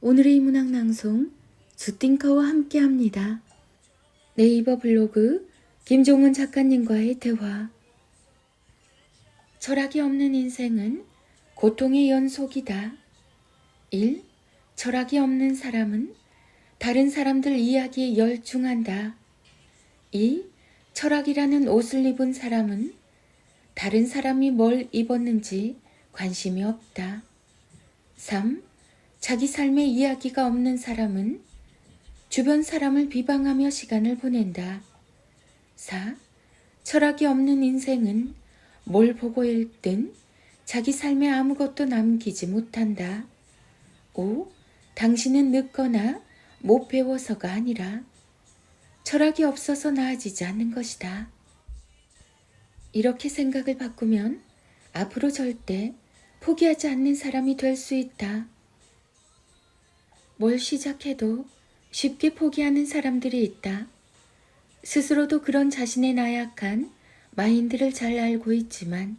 오늘의 문학 낭송 주띵커와 함께합니다. 네이버 블로그 김종은 작가님과의 대화. 철학이 없는 인생은 고통의 연속이다. 1. 철학이 없는 사람은 다른 사람들 이야기에 열중한다. 2. 철학이라는 옷을 입은 사람은 다른 사람이 뭘 입었는지 관심이 없다. 3. 자기 삶의 이야기가 없는 사람은 주변 사람을 비방하며 시간을 보낸다. 4. 철학이 없는 인생은 뭘 보고 읽든 자기 삶에 아무것도 남기지 못한다. 5. 당신은 늦거나 못 배워서가 아니라 철학이 없어서 나아지지 않는 것이다. 이렇게 생각을 바꾸면 앞으로 절대 포기하지 않는 사람이 될 수 있다. 뭘 시작해도 쉽게 포기하는 사람들이 있다. 스스로도 그런 자신의 나약한 마인드를 잘 알고 있지만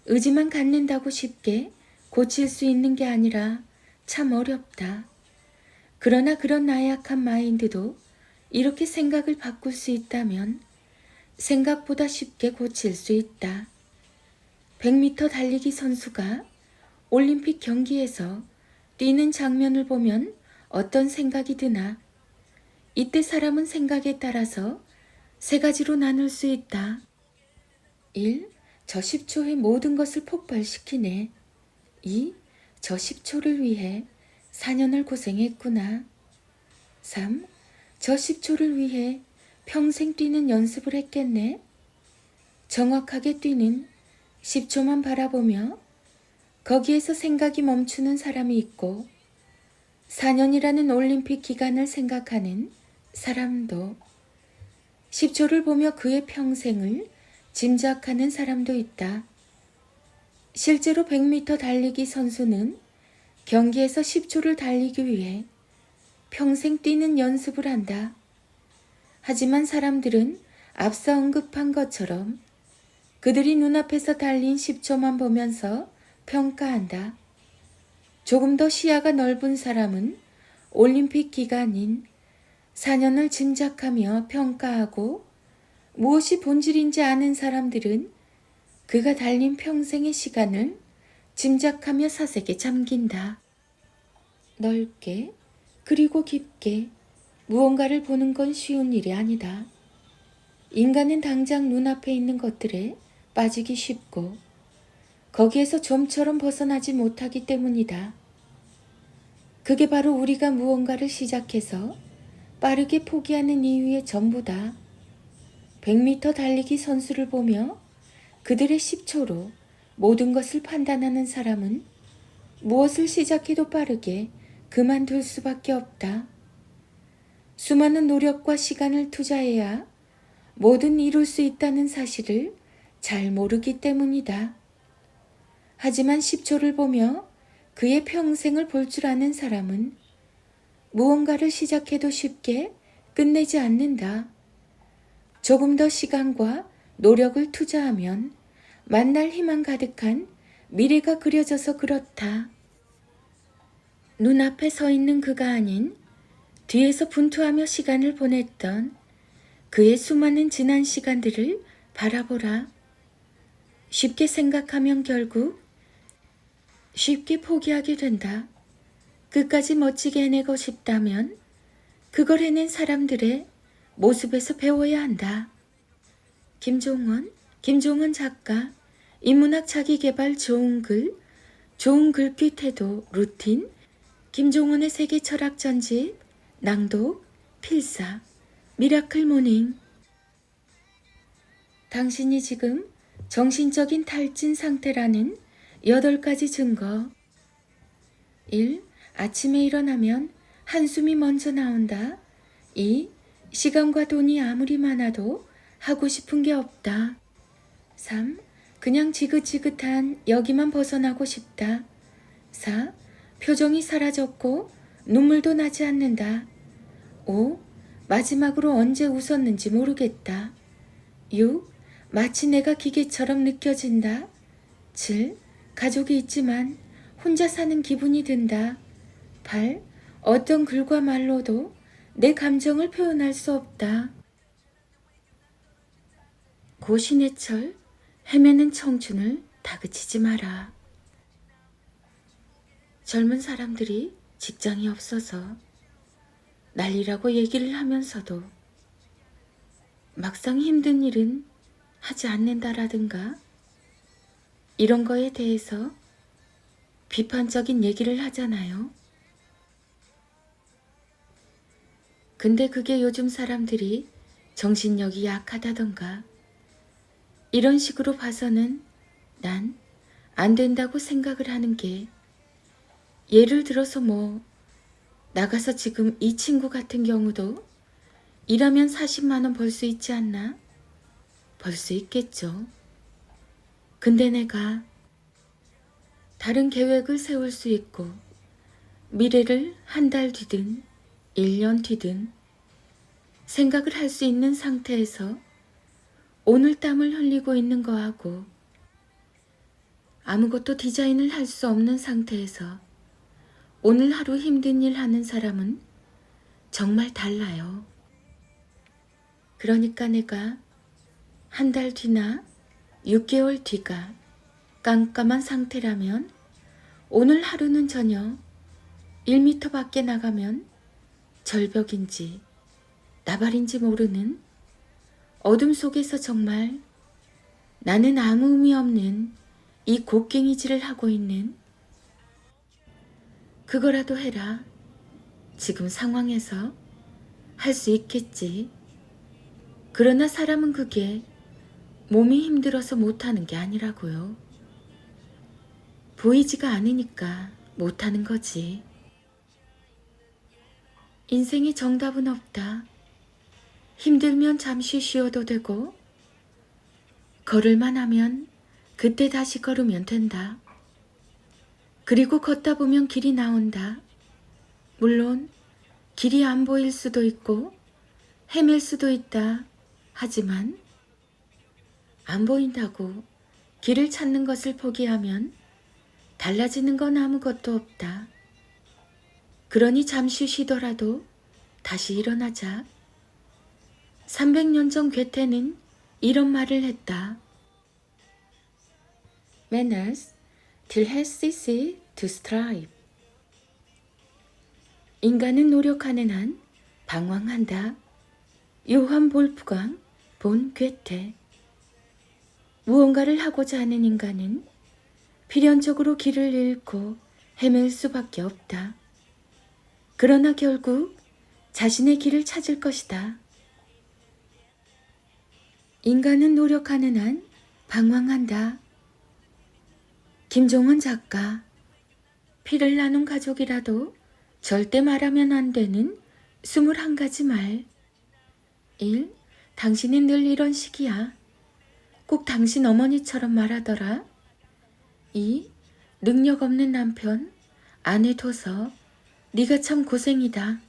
의지만 갖는다고 쉽게 고칠 수 있는 게 아니라 참 어렵다. 그러나 그런 나약한 마인드도 이렇게 생각을 바꿀 수 있다면 생각보다 쉽게 고칠 수 있다. 100m 달리기 선수가 올림픽 경기에서 뛰는 장면을 보면 어떤 생각이 드나? 이때 사람은 생각에 따라서 세 가지로 나눌 수 있다. 1. 저 10초에 모든 것을 폭발시키네. 2. 저 10초를 위해 4년을 고생했구나. 3. 저 10초를 위해 평생 뛰는 연습을 했겠네. 정확하게 뛰는 10초만 바라보며 거기에서 생각이 멈추는 사람이 있고 4년이라는 올림픽 기간을 생각하는 사람도 10초를 보며 그의 평생을 짐작하는 사람도 있다. 실제로 100m 달리기 선수는 경기에서 10초를 달리기 위해 평생 뛰는 연습을 한다. 하지만 사람들은 앞서 언급한 것처럼 그들이 눈앞에서 달린 10초만 보면서 평가한다. 조금 더 시야가 넓은 사람은 올림픽 기간인 4년을 짐작하며 평가하고 무엇이 본질인지 아는 사람들은 그가 달린 평생의 시간을 짐작하며 사색에 잠긴다. 넓게 그리고 깊게 무언가를 보는 건 쉬운 일이 아니다. 인간은 당장 눈앞에 있는 것들에 빠지기 쉽고 거기에서 좀처럼 벗어나지 못하기 때문이다. 그게 바로 우리가 무언가를 시작해서 빠르게 포기하는 이유의 전부다. 100m 달리기 선수를 보며 그들의 10초로 모든 것을 판단하는 사람은 무엇을 시작해도 빠르게 그만둘 수밖에 없다. 수많은 노력과 시간을 투자해야 뭐든 이룰 수 있다는 사실을 잘 모르기 때문이다. 하지만 10초를 보며 그의 평생을 볼 줄 아는 사람은 무언가를 시작해도 쉽게 끝내지 않는다. 조금 더 시간과 노력을 투자하면 만날 희망 가득한 미래가 그려져서 그렇다. 눈앞에 서 있는 그가 아닌 뒤에서 분투하며 시간을 보냈던 그의 수많은 지난 시간들을 바라보라. 쉽게 생각하면 결국 쉽게 포기하게 된다. 끝까지 멋지게 해내고 싶다면 그걸 해낸 사람들의 모습에서 배워야 한다. 김종원 작가, 인문학 자기계발 좋은 글, 좋은 글귀 태도, 루틴, 김종원의 세계 철학 전집, 낭독, 필사, 미라클 모닝. 당신이 지금 정신적인 탈진 상태라는 8가지 증거. 1. 아침에 일어나면 한숨이 먼저 나온다. 2. 시간과 돈이 아무리 많아도 하고 싶은 게 없다. 3. 그냥 지긋지긋한 여기만 벗어나고 싶다. 4. 표정이 사라졌고 눈물도 나지 않는다. 5. 마지막으로 언제 웃었는지 모르겠다. 6. 마치 내가 기계처럼 느껴진다. 7. 가족이 있지만 혼자 사는 기분이 든다. 8. 어떤 글과 말로도 내 감정을 표현할 수 없다. 고신해철, 헤매는 청춘을 다그치지 마라. 젊은 사람들이 직장이 없어서 난리라고 얘기를 하면서도 막상 힘든 일은 하지 않는다라든가 이런 거에 대해서 비판적인 얘기를 하잖아요. 근데 그게 요즘 사람들이 정신력이 약하다던가 이런 식으로 봐서는 난 안 된다고 생각을 하는 게, 예를 들어서 나가서 지금 이 친구 같은 경우도 일하면 40만 원 벌 수 있지 않나? 벌 수 있겠죠. 근데 내가 다른 계획을 세울 수 있고 미래를 한 달 뒤든 1년 뒤든 생각을 할 수 있는 상태에서 오늘 땀을 흘리고 있는 거하고 아무것도 디자인을 할 수 없는 상태에서 오늘 하루 힘든 일 하는 사람은 정말 달라요. 그러니까 내가 한 달 뒤나 6개월 뒤가 깜깜한 상태라면 오늘 하루는 전혀 1m 밖에 나가면 절벽인지 나발인지 모르는 어둠 속에서 정말 나는 아무 의미 없는 이 곡괭이질을 하고 있는, 그거라도 해라. 지금 상황에서 할 수 있겠지. 그러나 사람은 그게 몸이 힘들어서 못하는 게 아니라고요. 보이지가 않으니까 못하는 거지. 인생에 정답은 없다. 힘들면 잠시 쉬어도 되고 걸을만 하면 그때 다시 걸으면 된다. 그리고 걷다 보면 길이 나온다. 물론 길이 안 보일 수도 있고 헤맬 수도 있다. 하지만 안 보인다고 길을 찾는 것을 포기하면 달라지는 건 아무것도 없다. 그러니 잠시 쉬더라도 다시 일어나자. 300년 전 괴테는 이런 말을 했다. Manners till has ceased to strive. 인간은 노력하는 한 방황한다. 요한 볼프강 본 괴테. 무언가를 하고자 하는 인간은 필연적으로 길을 잃고 헤맬 수밖에 없다. 그러나 결국 자신의 길을 찾을 것이다. 인간은 노력하는 한 방황한다. 김종원 작가. 피를 나눈 가족이라도 절대 말하면 안 되는 21가지 말. 1. 당신은 늘 이런 식이야. 꼭 당신 어머니처럼 말하더라. 2. 능력 없는 남편 아내 둬서 네가 참 고생이다.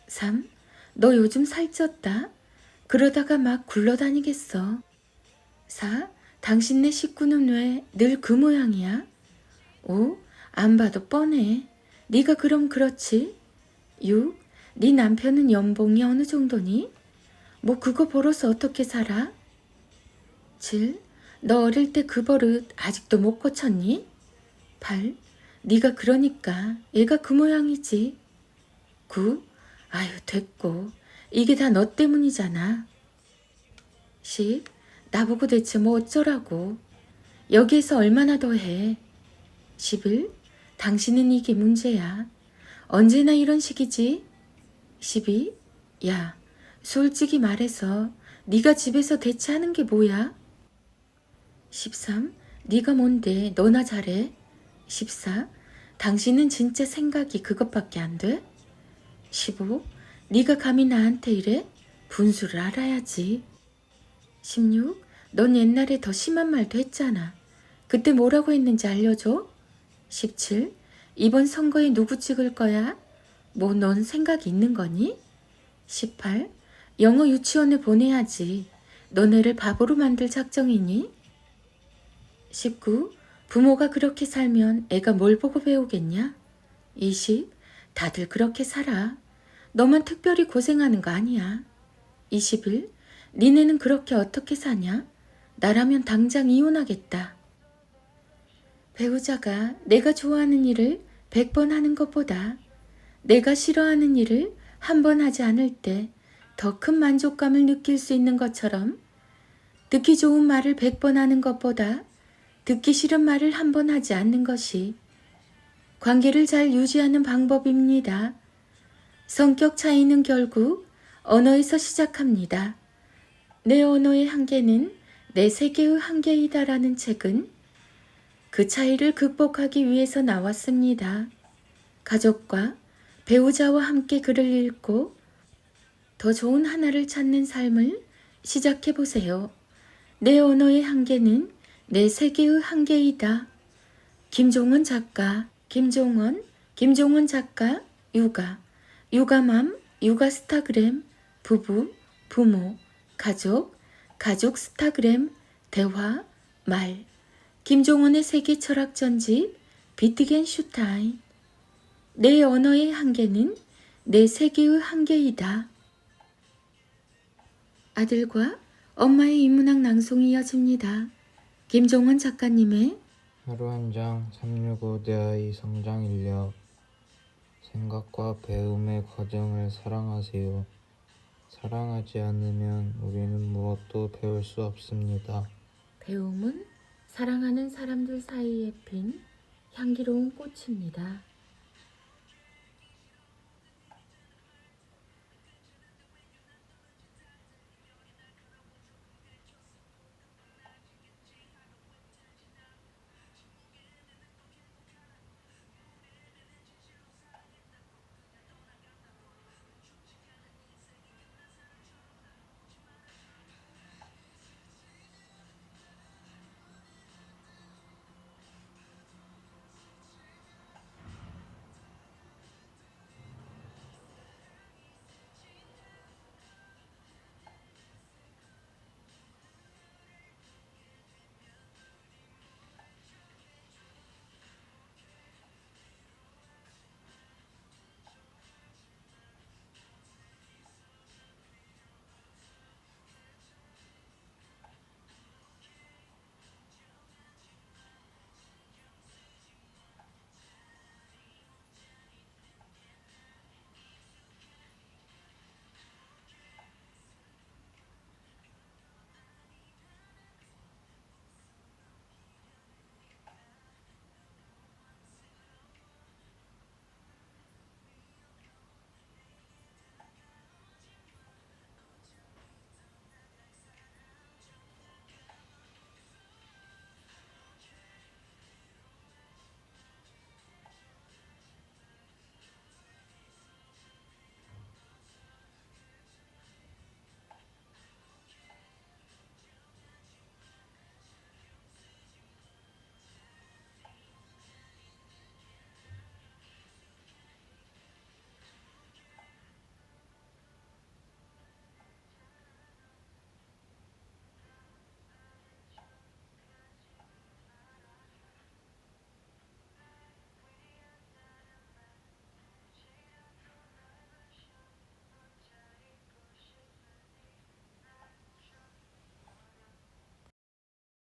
3. 너 요즘 살쪘다. 그러다가 막 굴러다니겠어. 4. 당신네 식구는 왜 늘 그 모양이야? 5. 안 봐도 뻔해. 네가 그럼 그렇지. 6. 네 남편은 연봉이 어느 정도니? 그거 벌어서 어떻게 살아? 7. 너 어릴 때 그 버릇 아직도 못 고쳤니? 8. 네가 그러니까 얘가 그 모양이지. 9. 아유 됐고 이게 다 너 때문이잖아. 10. 나보고 대체 뭐 어쩌라고. 여기에서 얼마나 더 해. 11. 당신은 이게 문제야. 언제나 이런 식이지. 12. 야, 솔직히 말해서 네가 집에서 대체 하는 게 뭐야? 13. 네가 뭔데 너나 잘해. 14. 당신은 진짜 생각이 그것밖에 안 돼? 15. 네가 감히 나한테 이래? 분수를 알아야지. 16. 넌 옛날에 더 심한 말도 했잖아. 그때 뭐라고 했는지 알려줘? 17. 이번 선거에 누구 찍을 거야? 넌 생각이 있는 거니? 18. 영어 유치원에 보내야지. 너네를 바보로 만들 작정이니? 19. 부모가 그렇게 살면 애가 뭘 보고 배우겠냐? 20. 다들 그렇게 살아. 너만 특별히 고생하는 거 아니야. 20일, 니네는 그렇게 어떻게 사냐? 나라면 당장 이혼하겠다. 배우자가 내가 좋아하는 일을 100번 하는 것보다 내가 싫어하는 일을 한 번 하지 않을 때 더 큰 만족감을 느낄 수 있는 것처럼 듣기 좋은 말을 100번 하는 것보다 듣기 싫은 말을 한 번 하지 않는 것이 관계를 잘 유지하는 방법입니다. 성격 차이는 결국 언어에서 시작합니다. 내 언어의 한계는 내 세계의 한계이다라는 책은 그 차이를 극복하기 위해서 나왔습니다. 가족과 배우자와 함께 글을 읽고 더 좋은 하나를 찾는 삶을 시작해 보세요. 내 언어의 한계는 내 세계의 한계이다. 김종원 작가, 김종원 작가, 육아맘, 육아스타그램, 부부, 부모, 가족 스타그램, 대화, 말, 김종원의 세계 철학 전집, 비트겐슈타인. 내 언어의 한계는 내 세계의 한계이다. 아들과 엄마의 인문학 낭송이 이어집니다. 김종원 작가님의 하루 한 장 365 내 아이 성장 인력. 생각과 배움의 과정을 사랑하세요. 사랑하지 않으면 우리는 무엇도 배울 수 없습니다. 배움은 사랑하는 사람들 사이에 핀 향기로운 꽃입니다.